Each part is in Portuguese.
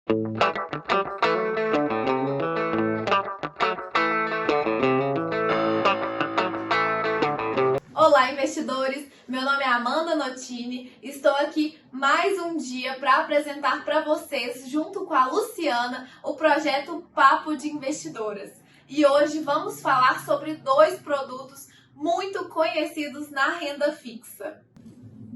Olá, investidores! Meu nome é Amanda Notini, estou aqui mais um dia para apresentar para vocês, junto com a Luciana, o projeto Papo de Investidoras. E hoje vamos falar sobre dois produtos muito conhecidos na renda fixa.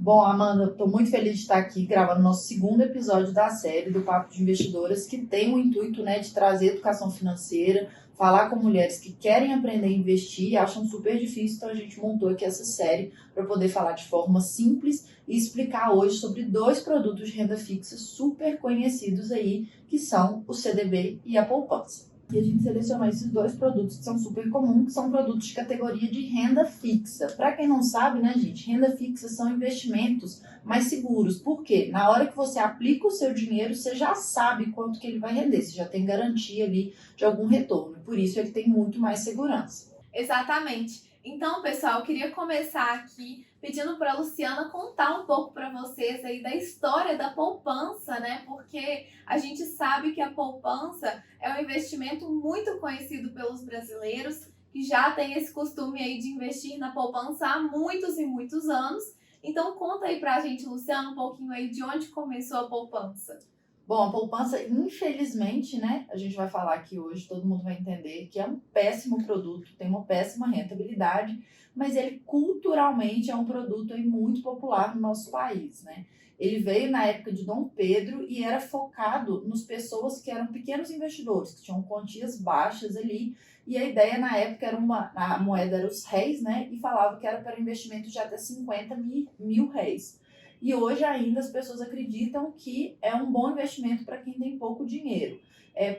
Bom, Amanda, estou muito feliz de estar aqui gravando nosso segundo episódio da série do Papo de Investidoras, que tem o intuito, de trazer educação financeira, falar com mulheres que querem aprender a investir e acham super difícil, então a gente montou aqui essa série para poder falar de forma simples e explicar hoje sobre dois produtos de renda fixa super conhecidos aí, que são o CDB e a poupança. E a gente selecionou esses dois produtos que são super comuns, que são produtos de categoria de renda fixa. Para quem não sabe, gente, renda fixa são investimentos mais seguros. Por quê? Na hora que você aplica o seu dinheiro, você já sabe quanto que ele vai render, você já tem garantia ali de algum retorno. Por isso ele tem muito mais segurança. Exatamente. Então, pessoal, eu queria começar aqui pedindo para a Luciana contar um pouco para vocês aí da história da poupança, né? Porque a gente sabe que a poupança é um investimento muito conhecido pelos brasileiros, que já tem esse costume aí de investir na poupança há muitos e muitos anos. Então, conta aí para a gente, Luciana, um pouquinho aí de onde começou a poupança. Bom, a poupança, infelizmente, a gente vai falar aqui hoje, todo mundo vai entender que é um péssimo produto, tem uma péssima rentabilidade, mas ele culturalmente é um produto aí muito popular no nosso país, Ele veio na época de Dom Pedro e era focado nas pessoas que eram pequenos investidores, que tinham quantias baixas ali, e a ideia na época era a moeda era os réis, e falava que era para investimento de até 50 mil réis. E hoje ainda as pessoas acreditam que é um bom investimento para quem tem pouco dinheiro.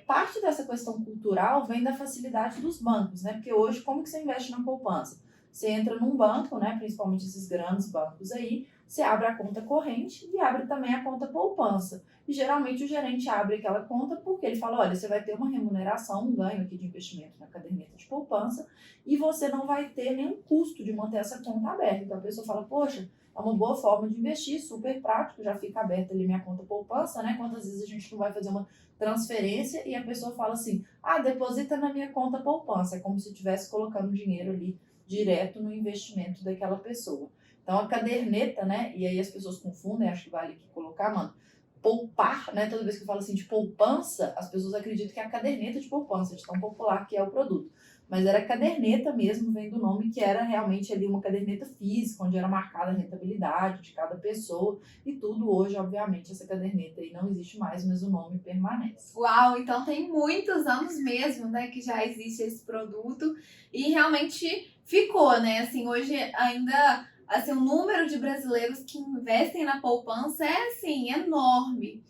Parte dessa questão cultural vem da facilidade dos bancos, Porque hoje, como que você investe na poupança? Você entra num banco, principalmente esses grandes bancos aí, você abre a conta corrente e abre também a conta poupança. E geralmente o gerente abre aquela conta porque ele fala, olha, você vai ter uma remuneração, um ganho aqui de investimento na caderneta de poupança e você não vai ter nenhum custo de manter essa conta aberta. Então a pessoa fala, poxa, é uma boa forma de investir, super prático, já fica aberta ali minha conta poupança, Quantas vezes a gente não vai fazer uma transferência e a pessoa fala assim, deposita na minha conta poupança, é como se estivesse colocando dinheiro ali direto no investimento daquela pessoa. Então a caderneta, e aí as pessoas confundem, acho que vale aqui colocar, mano, poupar, toda vez que eu falo assim de poupança, as pessoas acreditam que é a caderneta de poupança, de tão popular que é o produto. Mas era caderneta mesmo, vem do nome, que era realmente ali uma caderneta física, onde era marcada a rentabilidade de cada pessoa e tudo. Hoje, obviamente, essa caderneta aí não existe mais, mas o nome permanece. Uau, então tem muitos anos mesmo, que já existe esse produto e realmente ficou, Assim, hoje ainda, assim, o número de brasileiros que investem na poupança é, assim, enorme.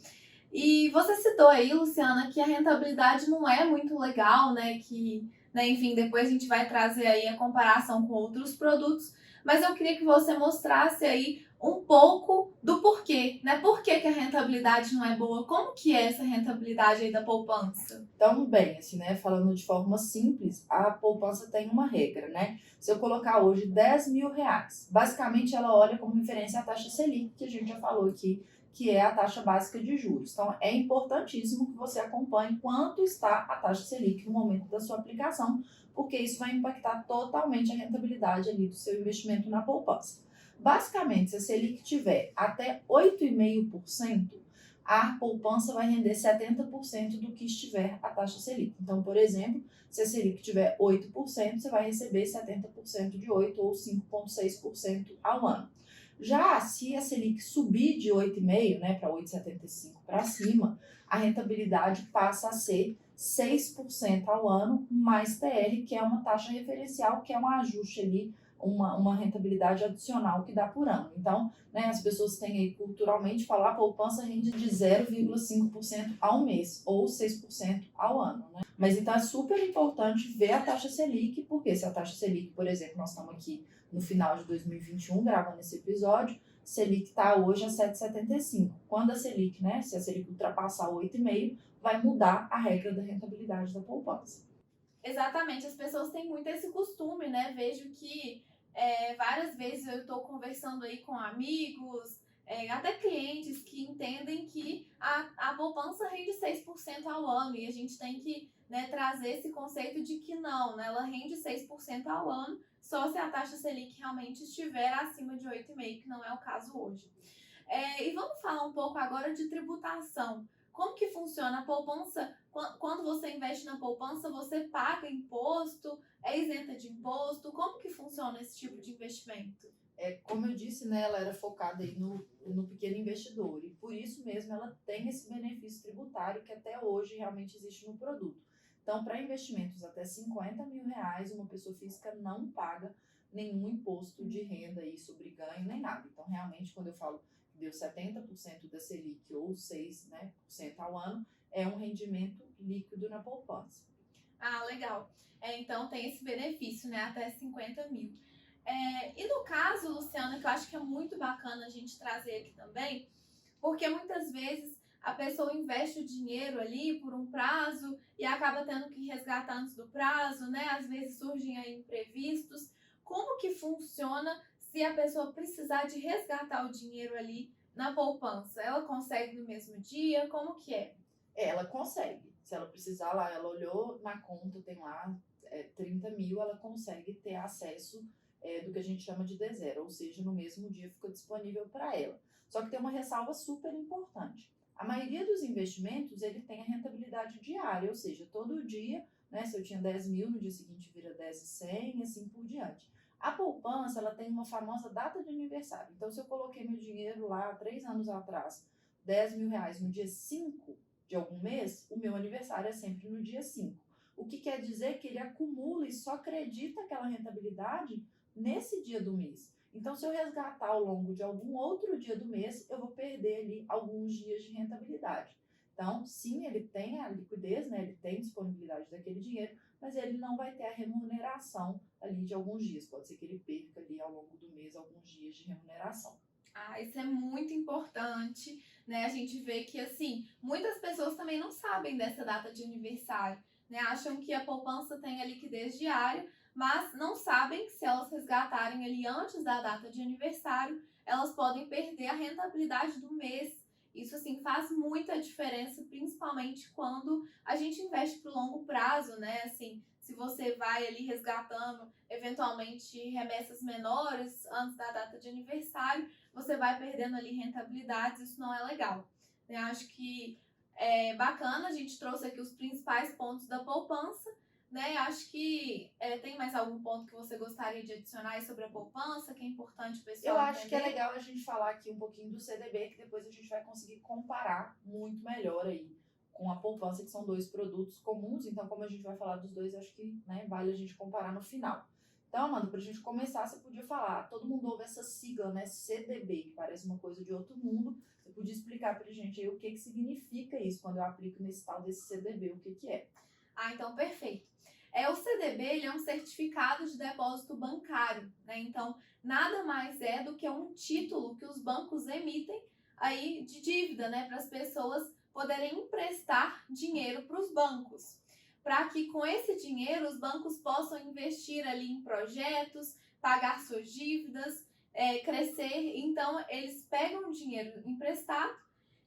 E você citou aí, Luciana, que a rentabilidade não é muito legal, Que, enfim, depois a gente vai trazer aí a comparação com outros produtos, mas eu queria que você mostrasse aí um pouco do porquê, Por que a rentabilidade não é boa? Como que é essa rentabilidade aí da poupança? Então, bem, assim, falando de forma simples, a poupança tem uma regra, Se eu colocar hoje 10 mil reais, basicamente ela olha como referência a taxa Selic, que a gente já falou aqui, que é a taxa básica de juros. Então, é importantíssimo que você acompanhe quanto está a taxa Selic no momento da sua aplicação, porque isso vai impactar totalmente a rentabilidade ali do seu investimento na poupança. Basicamente, se a Selic tiver até 8,5%, a poupança vai render 70% do que estiver a taxa Selic. Então, por exemplo, se a Selic tiver 8%, você vai receber 70% de 8% ou 5,6% ao ano. Já se a Selic subir de 8,5%, para 8,75% para cima, a rentabilidade passa a ser 6% ao ano, mais TR, que é uma taxa referencial, que é um ajuste ali, uma rentabilidade adicional que dá por ano. Então, as pessoas têm aí culturalmente falar a poupança rende de 0,5% ao mês ou 6% ao ano. Mas então é super importante ver a taxa Selic, porque se a taxa Selic, por exemplo, nós estamos aqui no final de 2021 gravando esse episódio, Selic está hoje a 7,75. Quando a Selic, se a Selic ultrapassar 8,5%, vai mudar a regra da rentabilidade da poupança. Exatamente, as pessoas têm muito esse costume, Vejo que várias vezes eu estou conversando aí com amigos, até clientes que entendem que a poupança rende 6% ao ano e a gente tem que, né, trazer esse conceito de que não, né, ela rende 6% ao ano só se a taxa Selic realmente estiver acima de 8,5%, que não é o caso hoje. E vamos falar um pouco agora de tributação. Como que funciona a poupança? Quando você investe na poupança, você paga imposto, é isenta de imposto? Como que funciona esse tipo de investimento? Como eu disse, né, ela era focada aí no pequeno investidor e por isso mesmo ela tem esse benefício tributário que até hoje realmente existe no produto. Então, para investimentos até R$ 50 mil, uma pessoa física não paga nenhum imposto de renda aí sobre ganho nem nada. Então, realmente, quando eu falo que deu 70% da Selic ou 6%, né, por cento ao ano, é um rendimento líquido na poupança. Ah, legal. Então tem esse benefício, né? Até 50 mil. E no caso, Luciana, que eu acho que é muito bacana a gente trazer aqui também, porque muitas vezes a pessoa investe o dinheiro ali por um prazo e acaba tendo que resgatar antes do prazo, né? Às vezes surgem aí imprevistos. Como que funciona se a pessoa precisar de resgatar o dinheiro ali na poupança? Ela consegue no mesmo dia? Como que é? Ela consegue. Se ela precisar lá, ela olhou na conta, tem lá 30 mil, ela consegue ter acesso do que a gente chama de D0, ou seja, no mesmo dia fica disponível para ela. Só que tem uma ressalva super importante. A maioria dos investimentos, ele tem a rentabilidade diária, ou seja, todo dia, né, se eu tinha 10 mil, no dia seguinte vira 10.100 e assim por diante. A poupança, ela tem uma famosa data de aniversário. Então, se eu coloquei meu dinheiro lá 3 anos atrás, 10 mil reais no dia 5 de algum mês, o meu aniversário é sempre no dia 5. O que quer dizer que ele acumula e só acredita aquela rentabilidade nesse dia do mês. Então, se eu resgatar ao longo de algum outro dia do mês, eu vou perder ali alguns dias de rentabilidade. Então, sim, ele tem a liquidez, né? Ele tem disponibilidade daquele dinheiro, mas ele não vai ter a remuneração ali de alguns dias. Pode ser que ele perca ali ao longo do mês alguns dias de remuneração. Ah, isso é muito importante, né? A gente vê que, assim, muitas pessoas também não sabem dessa data de aniversário, né? Acham que a poupança tem a liquidez diária, mas não sabem que se elas resgatarem ali antes da data de aniversário, elas podem perder a rentabilidade do mês. Isso, assim, faz muita diferença, principalmente quando a gente investe para o longo prazo, né? Assim, se você vai ali resgatando, eventualmente, remessas menores antes da data de aniversário, você vai perdendo ali rentabilidades, isso não é legal. Eu acho que é bacana, a gente trouxe aqui os principais pontos da poupança, né? Acho que tem mais algum ponto que você gostaria de adicionar aí sobre a poupança, que é importante o pessoal Eu acho que é entender? legal a gente falar aqui um pouquinho do CDB, que depois a gente vai conseguir comparar muito melhor aí com a poupança, que são dois produtos comuns. Então, como a gente vai falar dos dois, acho que, né, vale a gente comparar no final. Então, Amanda, para a gente começar, você podia falar, todo mundo ouve essa sigla, né, CDB, que parece uma coisa de outro mundo. Você podia explicar para a gente aí o que significa isso, quando eu aplico nesse tal desse CDB, o que é? Ah, então perfeito. O CDB, ele é um certificado de depósito bancário, né? Então, nada mais é do que um título que os bancos emitem aí de dívida, né, para as pessoas poderem emprestar dinheiro para os bancos, para que com esse dinheiro os bancos possam investir ali em projetos, pagar suas dívidas, crescer. Então, eles pegam o dinheiro emprestado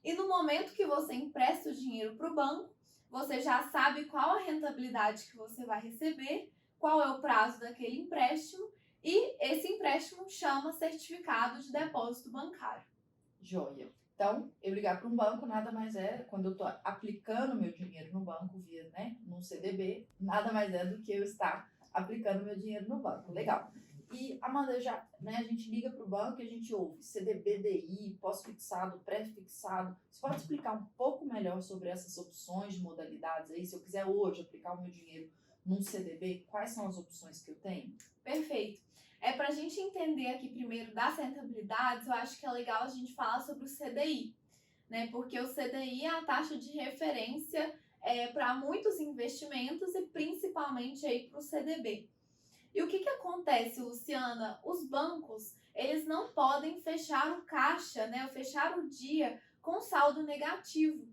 e no momento que você empresta o dinheiro para o banco, você já sabe qual a rentabilidade que você vai receber, qual é o prazo daquele empréstimo e esse empréstimo chama certificado de depósito bancário. Joia. Então, eu ligar para um banco nada mais é, quando eu estou aplicando meu dinheiro no banco via, né, num CDB, nada mais é do que eu estar aplicando meu dinheiro no banco. Legal. E, Amanda, já, né, a gente liga para o banco e a gente ouve CDBDI, pós-fixado, pré-fixado. Você pode explicar um pouco melhor sobre essas opções de modalidades aí? Se eu quiser hoje aplicar o meu dinheiro num CDB, quais são as opções que eu tenho? Perfeito. Para a gente entender aqui primeiro das rentabilidades, eu acho que é legal a gente falar sobre o CDI, né? Porque o CDI é a taxa de referência para muitos investimentos e principalmente aí para o CDB. E o que acontece, Luciana? Os bancos, eles não podem fechar o caixa, né? Ou fechar o dia com saldo negativo.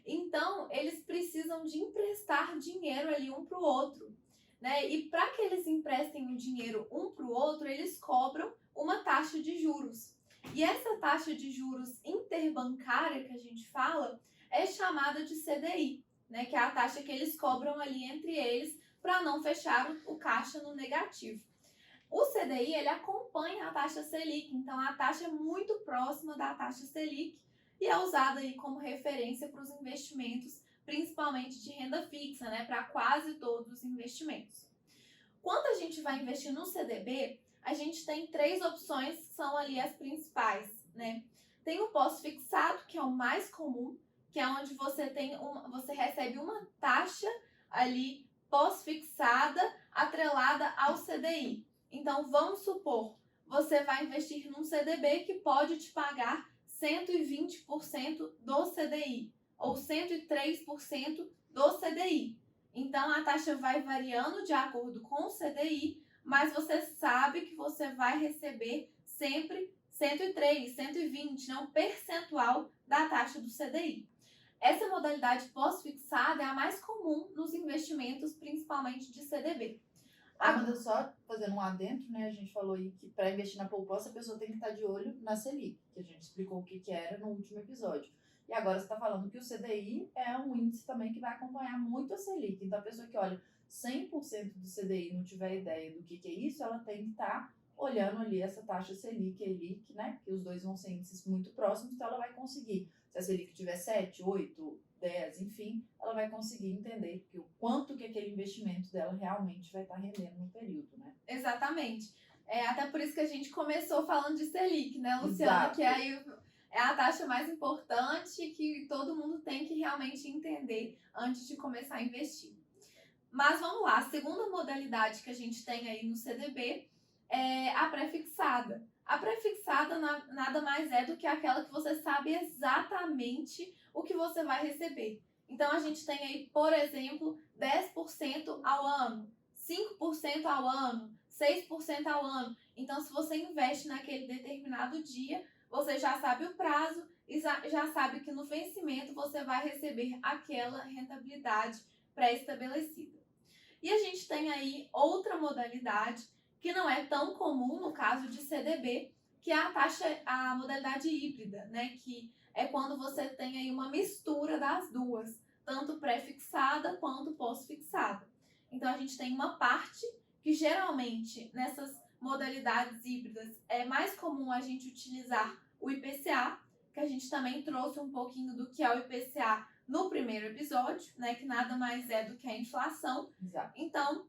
Então, eles precisam de emprestar dinheiro ali um para o outro, né? E para que eles emprestem o dinheiro um para o outro, eles cobram uma taxa de juros. E essa taxa de juros interbancária que a gente fala é chamada de CDI, né? Que é a taxa que eles cobram ali entre eles para não fechar o caixa no negativo. O CDI, ele acompanha a taxa Selic, então a taxa é muito próxima da taxa Selic e é usada aí como referência para os investimentos, principalmente de renda fixa, né, para quase todos os investimentos. Quando a gente vai investir no CDB, a gente tem 3 opções que são ali as principais, né? Tem o pós-fixado, que é o mais comum, que é onde você recebe uma taxa ali pós-fixada atrelada ao CDI. Então, vamos supor, você vai investir num CDB que pode te pagar 120% do CDI ou 103% do CDI. Então, a taxa vai variando de acordo com o CDI, mas você sabe que você vai receber sempre 103, 120, né, um percentual da taxa do CDI. Essa modalidade pós-fixada é a mais comum nos investimentos, principalmente de CDB. Amanda, só fazendo um adentro, né? A gente falou aí que para investir na poupança a pessoa tem que estar de olho na Selic, que a gente explicou o que era no último episódio. E agora você está falando que o CDI é um índice também que vai acompanhar muito a Selic. Então a pessoa que olha 100% do CDI e não tiver ideia do que é isso, ela tem que estar olhando ali essa taxa Selic e Elic, né? Que os dois vão ser índices muito próximos, então ela vai conseguir. Se a Selic tiver 7, 8, 10, enfim, ela vai conseguir entender que o quanto que aquele investimento dela realmente vai estar rendendo no período, né? Exatamente. Até por isso que a gente começou falando de Selic, né, Luciana? Exato. Que aí é a taxa mais importante que todo mundo tem que realmente entender antes de começar a investir. Mas vamos lá, a segunda modalidade que a gente tem aí no CDB é a pré-fixada. A pré-fixada nada mais é do que aquela que você sabe exatamente o que você vai receber. Então a gente tem aí, por exemplo, 10% ao ano, 5% ao ano, 6% ao ano. Então, se você investe naquele determinado dia, você já sabe o prazo e já sabe que no vencimento você vai receber aquela rentabilidade pré-estabelecida. E a gente tem aí outra modalidade que não é tão comum no caso de CDB, que é a modalidade híbrida, né? Que é quando você tem aí uma mistura das duas, tanto pré-fixada quanto pós-fixada. Então a gente tem uma parte que geralmente nessas modalidades híbridas é mais comum a gente utilizar o IPCA, que a gente também trouxe um pouquinho do que é o IPCA no primeiro episódio, né, que nada mais é do que a inflação. Exato. Então,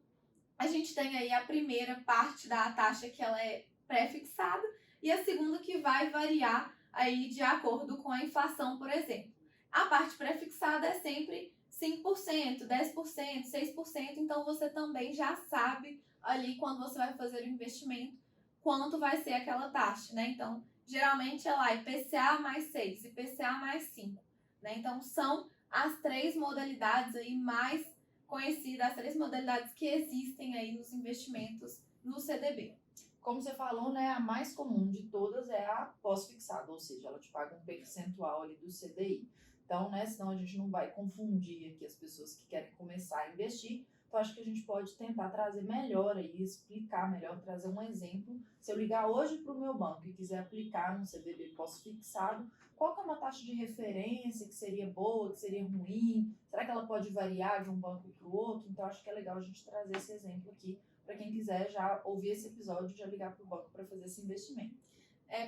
a gente tem aí a primeira parte da taxa que ela é pré-fixada e a segunda que vai variar aí de acordo com a inflação, por exemplo. A parte pré-fixada é sempre 5%, 10%, 6%, então você também já sabe ali quando você vai fazer o investimento quanto vai ser aquela taxa, né? Então, geralmente é lá IPCA mais 6, IPCA mais 5, né? Então, são as 3 modalidades aí mais conhecidas, as 3 modalidades que existem aí nos investimentos no CDB. Como você falou, né, a mais comum de todas é a pós-fixada, ou seja, ela te paga um percentual ali do CDI. Então, né, senão a gente não vai confundir aqui as pessoas que querem começar a investir. Então, acho que a gente pode tentar trazer melhor aí, explicar melhor, trazer um exemplo. Se eu ligar hoje para o meu banco e quiser aplicar no CDB pós-fixado, qual que é uma taxa de referência que seria boa, que seria ruim? Será que ela pode variar de um banco para o outro? Então, acho que é legal a gente trazer esse exemplo aqui para quem quiser já ouvir esse episódio e já ligar para o banco para fazer esse investimento.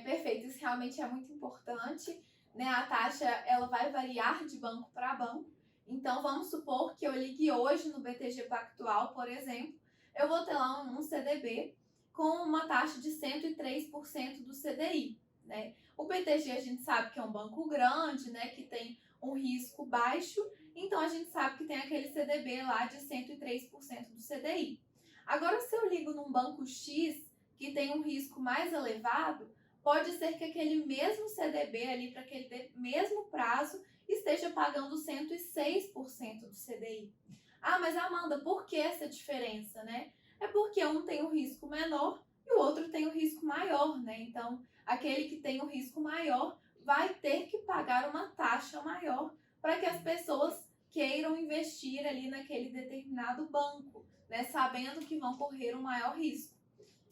Perfeito, isso realmente é muito importante, né? A taxa ela vai variar de banco para banco. Então, vamos supor que eu ligue hoje no BTG Pactual, por exemplo, eu vou ter lá um CDB com uma taxa de 103% do CDI, né? O BTG a gente sabe que é um banco grande, né? Que tem um risco baixo, então a gente sabe que tem aquele CDB lá de 103% do CDI. Agora, se eu ligo num banco X que tem um risco mais elevado, pode ser que aquele mesmo CDB ali para aquele mesmo prazo esteja pagando 106% do CDI. Ah, mas Amanda, por que essa diferença, né? É porque um tem um risco menor e o outro tem um risco maior, né? Então, aquele que tem um risco maior vai ter que pagar uma taxa maior para que as pessoas queiram investir ali naquele determinado banco, né? Sabendo que vão correr um maior risco.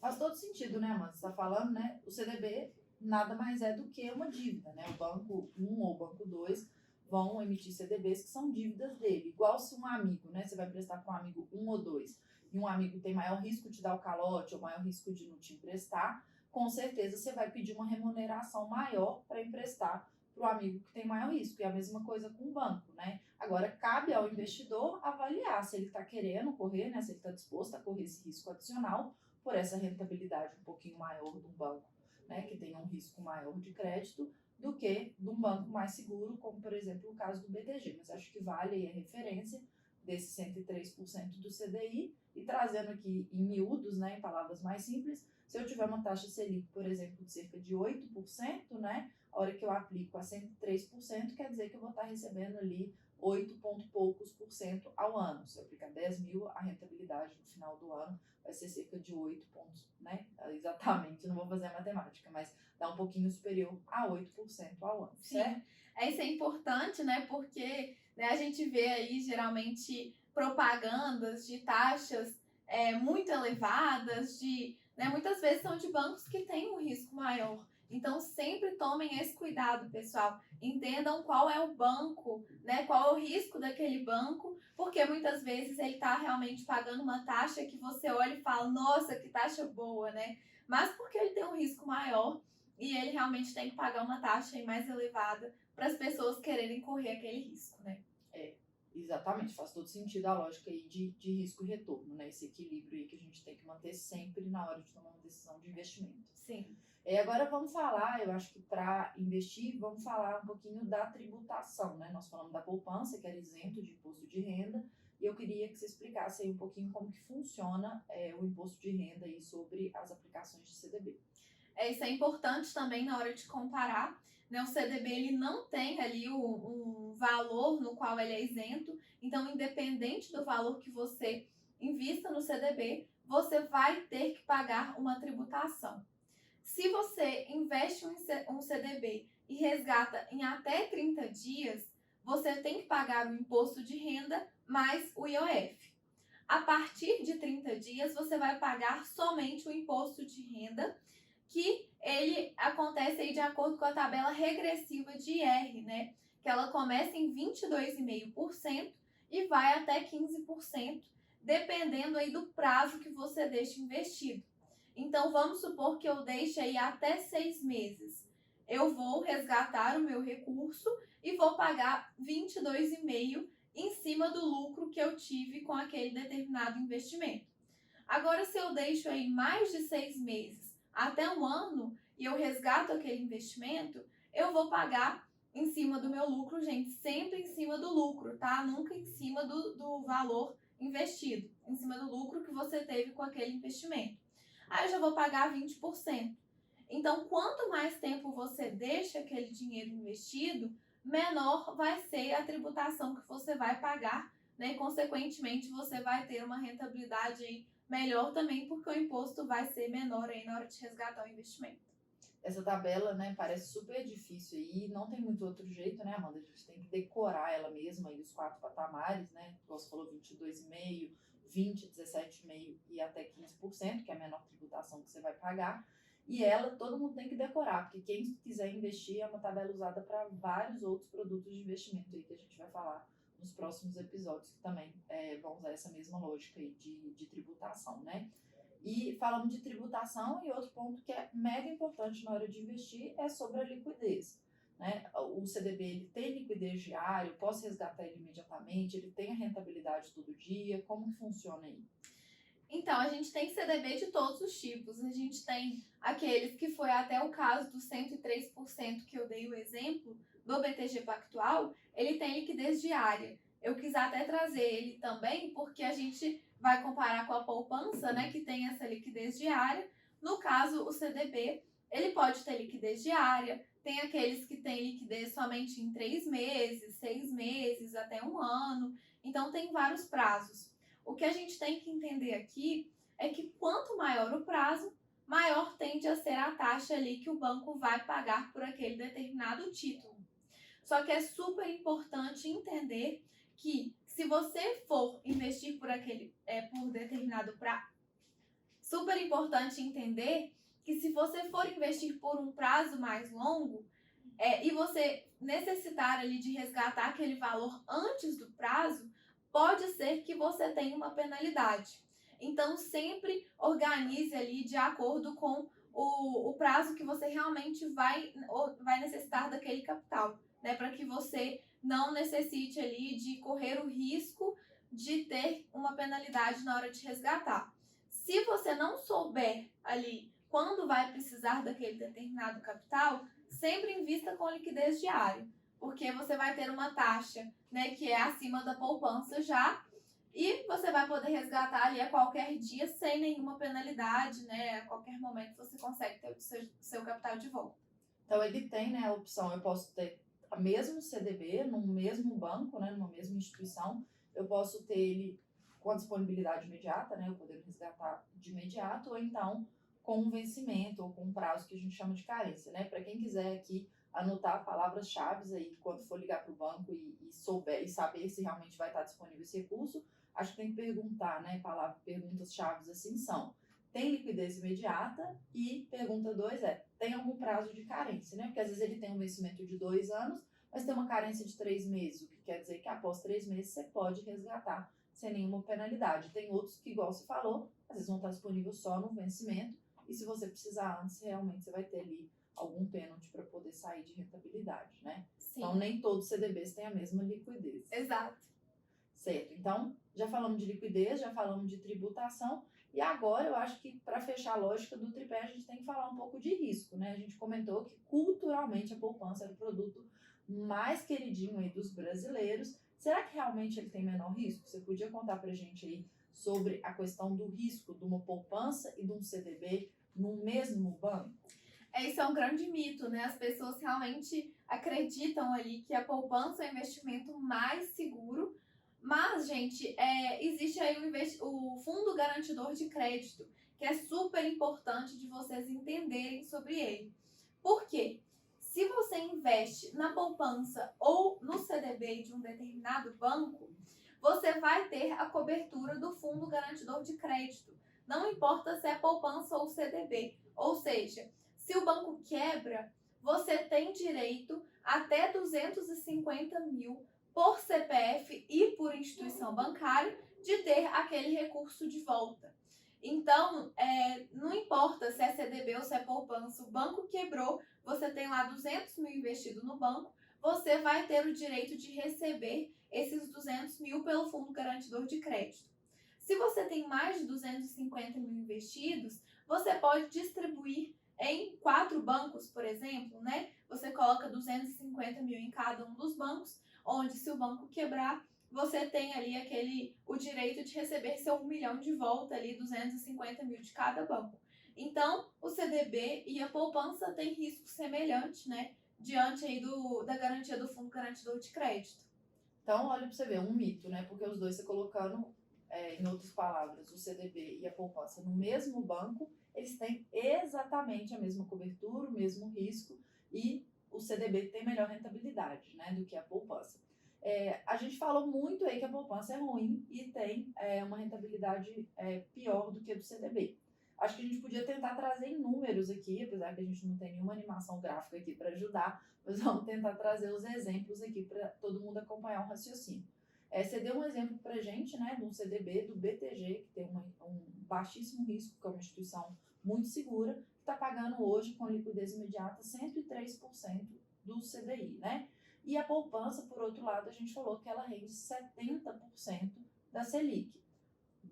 Faz todo sentido, né, Amanda? Você está falando, né? O CDB nada mais é do que uma dívida, né? O banco 1 ou o banco 2 vão emitir CDBs que são dívidas dele. Igual se um amigo, né? Você vai prestar para um amigo 1 ou 2 e um amigo tem maior risco de dar o calote ou maior risco de não te emprestar, com certeza você vai pedir uma remuneração maior para emprestar para o amigo que tem maior risco. E a mesma coisa com o banco, né? Agora, cabe ao investidor avaliar se ele está querendo correr, né? Se ele está disposto a correr esse risco adicional por essa rentabilidade um pouquinho maior de um banco, né? Que tenha um risco maior de crédito do que de um banco mais seguro, como, por exemplo, o caso do BTG. Mas acho que vale aí a referência desse 103% do CDI e trazendo aqui em miúdos, né, em palavras mais simples, se eu tiver uma taxa Selic, por exemplo, de cerca de 8%, né, a hora que eu aplico a 103%, quer dizer que eu vou estar recebendo ali 8 ponto poucos por cento ao ano. Se eu aplicar 10 mil, a rentabilidade no final do ano vai ser cerca de 8 pontos, né? Exatamente, não vou fazer a matemática, mas dá um pouquinho superior a 8% ao ano, certo? Sim, isso é importante, né? Porque né, a gente vê aí geralmente propagandas de taxas muito elevadas, né, muitas vezes são de bancos que têm um risco maior. Então, sempre tomem esse cuidado, pessoal. Entendam qual é o banco, né? Qual é o risco daquele banco, porque muitas vezes ele está realmente pagando uma taxa que você olha e fala, nossa, que taxa boa, né? Mas porque ele tem um risco maior e ele realmente tem que pagar uma taxa aí mais elevada para as pessoas quererem correr aquele risco, né? Exatamente, faz todo sentido a lógica aí de risco e retorno, né? Esse equilíbrio aí que a gente tem que manter sempre na hora de tomar uma decisão de investimento. Sim. Agora vamos falar, eu acho que para investir, vamos falar um pouquinho da tributação, né? Nós falamos da poupança, que era isento de imposto de renda, e eu queria que você explicasse aí um pouquinho como que funciona o imposto de renda aí sobre as aplicações de CDB. Isso é importante também na hora de comparar, né? O CDB ele não tem ali um valor no qual ele é isento, então independente do valor que você invista no CDB, você vai ter que pagar uma tributação. Se você investe um CDB e resgata em até 30 dias, você tem que pagar o imposto de renda mais o IOF. A partir de 30 dias, você vai pagar somente o imposto de renda, que ele acontece aí de acordo com a tabela regressiva de IR, né? Que ela começa em 22,5% e vai até 15%, dependendo aí do prazo que você deixa investido. Então, vamos supor que eu deixe aí até 6 meses. Eu vou resgatar o meu recurso e vou pagar 22,5% em cima do lucro que eu tive com aquele determinado investimento. Agora, se eu deixo aí mais de 6 meses até um ano e eu resgato aquele investimento, eu vou pagar em cima do meu lucro, gente, sempre em cima do lucro, tá? Nunca em cima do valor investido, em cima do lucro que você teve com aquele investimento. Aí eu já vou pagar 20%. Então, quanto mais tempo você deixa aquele dinheiro investido, menor vai ser a tributação que você vai pagar, né? E, consequentemente, você vai ter uma rentabilidade aí melhor também, porque o imposto vai ser menor aí na hora de resgatar o investimento. Essa tabela, né, parece super difícil e não tem muito outro jeito, né, Amanda? A gente tem que decorar ela mesma e os 4 patamares, né? Você falou 22,5%, 20%, 17,5% e até 15%, que é a menor tributação que você vai pagar. E ela todo mundo tem que decorar, porque quem quiser investir é uma tabela usada para vários outros produtos de investimento aí que a gente vai falar nos próximos episódios, que também vão usar essa mesma lógica aí de tributação, né? E falamos de tributação e outro ponto que é mega importante na hora de investir é sobre a liquidez. Né? O CDB ele tem liquidez diária, eu posso resgatar ele imediatamente, ele tem a rentabilidade todo dia, como que funciona aí? Então, a gente tem CDB de todos os tipos. A gente tem aqueles que foi até o caso do 103% que eu dei o exemplo, do BTG Pactual, ele tem liquidez diária. Eu quis até trazer ele também, porque a gente vai comparar com a poupança, né, que tem essa liquidez diária. No caso, o CDB, ele pode ter liquidez diária, tem aqueles que têm liquidez somente em 3 meses, 6 meses, até um ano. Então, tem vários prazos. O que a gente tem que entender aqui é que quanto maior o prazo, maior tende a ser a taxa ali que o banco vai pagar por aquele determinado título. Só que é super importante entender que se você for investir por determinado prazo, super importante entender que se você for investir por um prazo mais longo, e você necessitar ali de resgatar aquele valor antes do prazo, pode ser que você tenha uma penalidade. Então, sempre organize ali de acordo com o prazo que você realmente vai necessitar daquele capital, né? Para que você não necessite ali de correr o risco de ter uma penalidade na hora de resgatar. Se você não souber ali quando vai precisar daquele determinado capital, sempre invista com liquidez diária, porque você vai ter uma taxa, né, que é acima da poupança já, e você vai poder resgatar ali a qualquer dia sem nenhuma penalidade, né? A qualquer momento você consegue ter o seu capital de volta. Então ele tem, né, a opção, eu posso ter o mesmo CDB no mesmo banco, né, numa mesma instituição, eu posso ter ele com a disponibilidade imediata, né, eu poder resgatar de imediato, ou então com um vencimento ou com um prazo que a gente chama de carência, né? Para quem quiser aqui anotar palavras-chave aí quando for ligar para o banco e saber se realmente vai estar disponível esse recurso, acho que tem que perguntar, né? Perguntas-chave assim são: tem liquidez imediata? E pergunta 2 tem algum prazo de carência, né? Porque às vezes ele tem um vencimento de 2 anos, mas tem uma carência de 3 meses, o que quer dizer que após 3 meses você pode resgatar sem nenhuma penalidade. Tem outros que, igual você falou, às vezes vão estar disponíveis só no vencimento, e se você precisar antes, realmente você vai ter ali algum pênalti para poder sair de rentabilidade, né? Sim. Então, nem todos os CDBs têm a mesma liquidez. Exato. Certo. Então, já falamos de liquidez, já falamos de tributação, e agora eu acho que para fechar a lógica do tripé, a gente tem que falar um pouco de risco, né? A gente comentou que culturalmente a poupança era o produto mais queridinho aí dos brasileiros. Será que realmente ele tem menor risco? Você podia contar para a gente aí sobre a questão do risco de uma poupança e de um CDB no mesmo banco? Isso é um grande mito, né? As pessoas realmente acreditam ali que a poupança é o investimento mais seguro, mas, gente, existe aí o Fundo Garantidor de Crédito, que é super importante de vocês entenderem sobre ele. Por quê? Se você investe na poupança ou no CDB de um determinado banco, você vai ter a cobertura do Fundo Garantidor de Crédito. Não importa se é poupança ou CDB. Ou seja, se o banco quebra, você tem direito até 250 mil por CPF e por instituição bancária de ter aquele recurso de volta. Então, não importa se é CDB ou se é poupança, o banco quebrou, você tem lá 200 mil investido no banco, você vai ter o direito de receber esses 200 mil pelo Fundo Garantidor de Crédito. Se você tem mais de 250 mil investidos, você pode distribuir em 4 bancos, por exemplo, né? Você coloca 250 mil em cada um dos bancos, onde se o banco quebrar, você tem ali o direito de receber seu 1 milhão de volta, ali 250 mil de cada banco. Então, o CDB e a poupança têm risco semelhante, né? Diante aí da garantia do Fundo Garantidor de Crédito. Então, olha para você ver, um mito, né? Porque os dois você colocando, em outras palavras, o CDB e a poupança no mesmo banco, eles têm exatamente a mesma cobertura, o mesmo risco, e o CDB tem melhor rentabilidade, né, do que a poupança. A gente falou muito aí que a poupança é ruim e tem uma rentabilidade pior do que a do CDB. Acho que a gente podia tentar trazer em números aqui, apesar que a gente não tem nenhuma animação gráfica aqui para ajudar, mas vamos tentar trazer os exemplos aqui para todo mundo acompanhar o raciocínio. Você deu um exemplo para a gente, né, de um CDB do BTG, que tem um baixíssimo risco, que é uma instituição muito segura, que está pagando hoje com liquidez imediata 103% do CDI, né? E a poupança, por outro lado, a gente falou que ela rende 70% da Selic.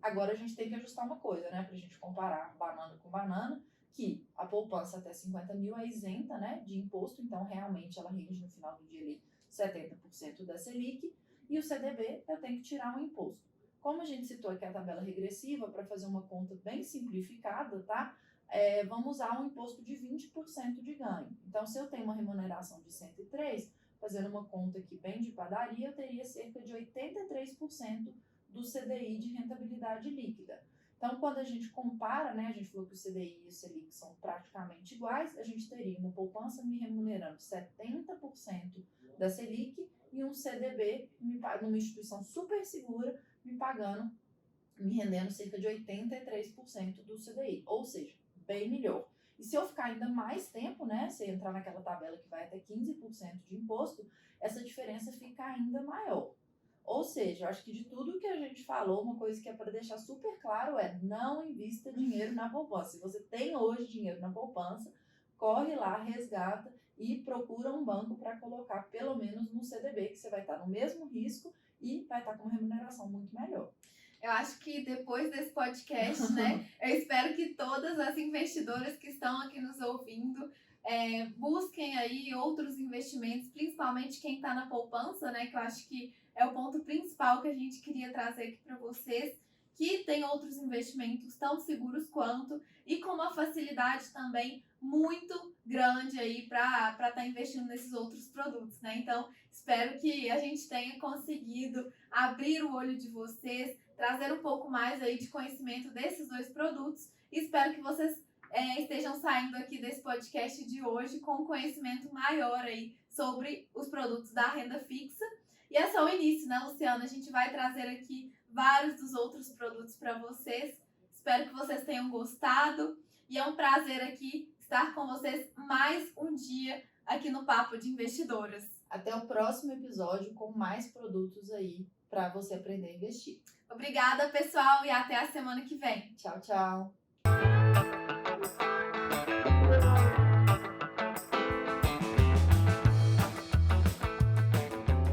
Agora a gente tem que ajustar uma coisa, né, para a gente comparar banana com banana, que a poupança até 50 mil é isenta, né, de imposto, então realmente ela rende no final do dia ali 70% da Selic, e o CDB eu tenho que tirar um imposto. Como a gente citou aqui a tabela regressiva, para fazer uma conta bem simplificada, tá? Vamos usar um imposto de 20% de ganho. Então, se eu tenho uma remuneração de 103, fazendo uma conta aqui bem de padaria, eu teria cerca de 83% do CDI de rentabilidade líquida. Então, quando a gente compara, né, a gente falou que o CDI e o Selic são praticamente iguais, a gente teria uma poupança me remunerando 70% da Selic e um CDB, numa instituição super segura, me rendendo cerca de 83% do CDI, ou seja, bem melhor. E se eu ficar ainda mais tempo, né, se eu entrar naquela tabela que vai até 15% de imposto, essa diferença fica ainda maior. Ou seja, eu acho que de tudo que a gente falou, uma coisa que é para deixar super claro é não invista dinheiro na poupança. Se você tem hoje dinheiro na poupança, corre lá, resgata e procura um banco para colocar pelo menos no CDB, que você vai estar no mesmo risco e vai estar com uma remuneração muito melhor. Eu acho que depois desse podcast, né, eu espero que todas as investidoras que estão aqui nos ouvindo busquem aí outros investimentos, principalmente quem está na poupança, né, que eu acho que é o ponto principal que a gente queria trazer aqui para vocês, que tem outros investimentos tão seguros quanto e com uma facilidade também muito grande aí para estar investindo nesses outros produtos, né? Então, espero que a gente tenha conseguido abrir o olho de vocês, trazer um pouco mais aí de conhecimento desses dois produtos. Espero que vocês estejam saindo aqui desse podcast de hoje com conhecimento maior aí sobre os produtos da renda fixa. E é só o início, né, Luciana? A gente vai trazer aqui vários dos outros produtos para vocês. Espero que vocês tenham gostado. E é um prazer aqui estar com vocês mais um dia aqui no Papo de Investidoras. Até o próximo episódio com mais produtos aí para você aprender a investir. Obrigada, pessoal, e até a semana que vem. Tchau, tchau.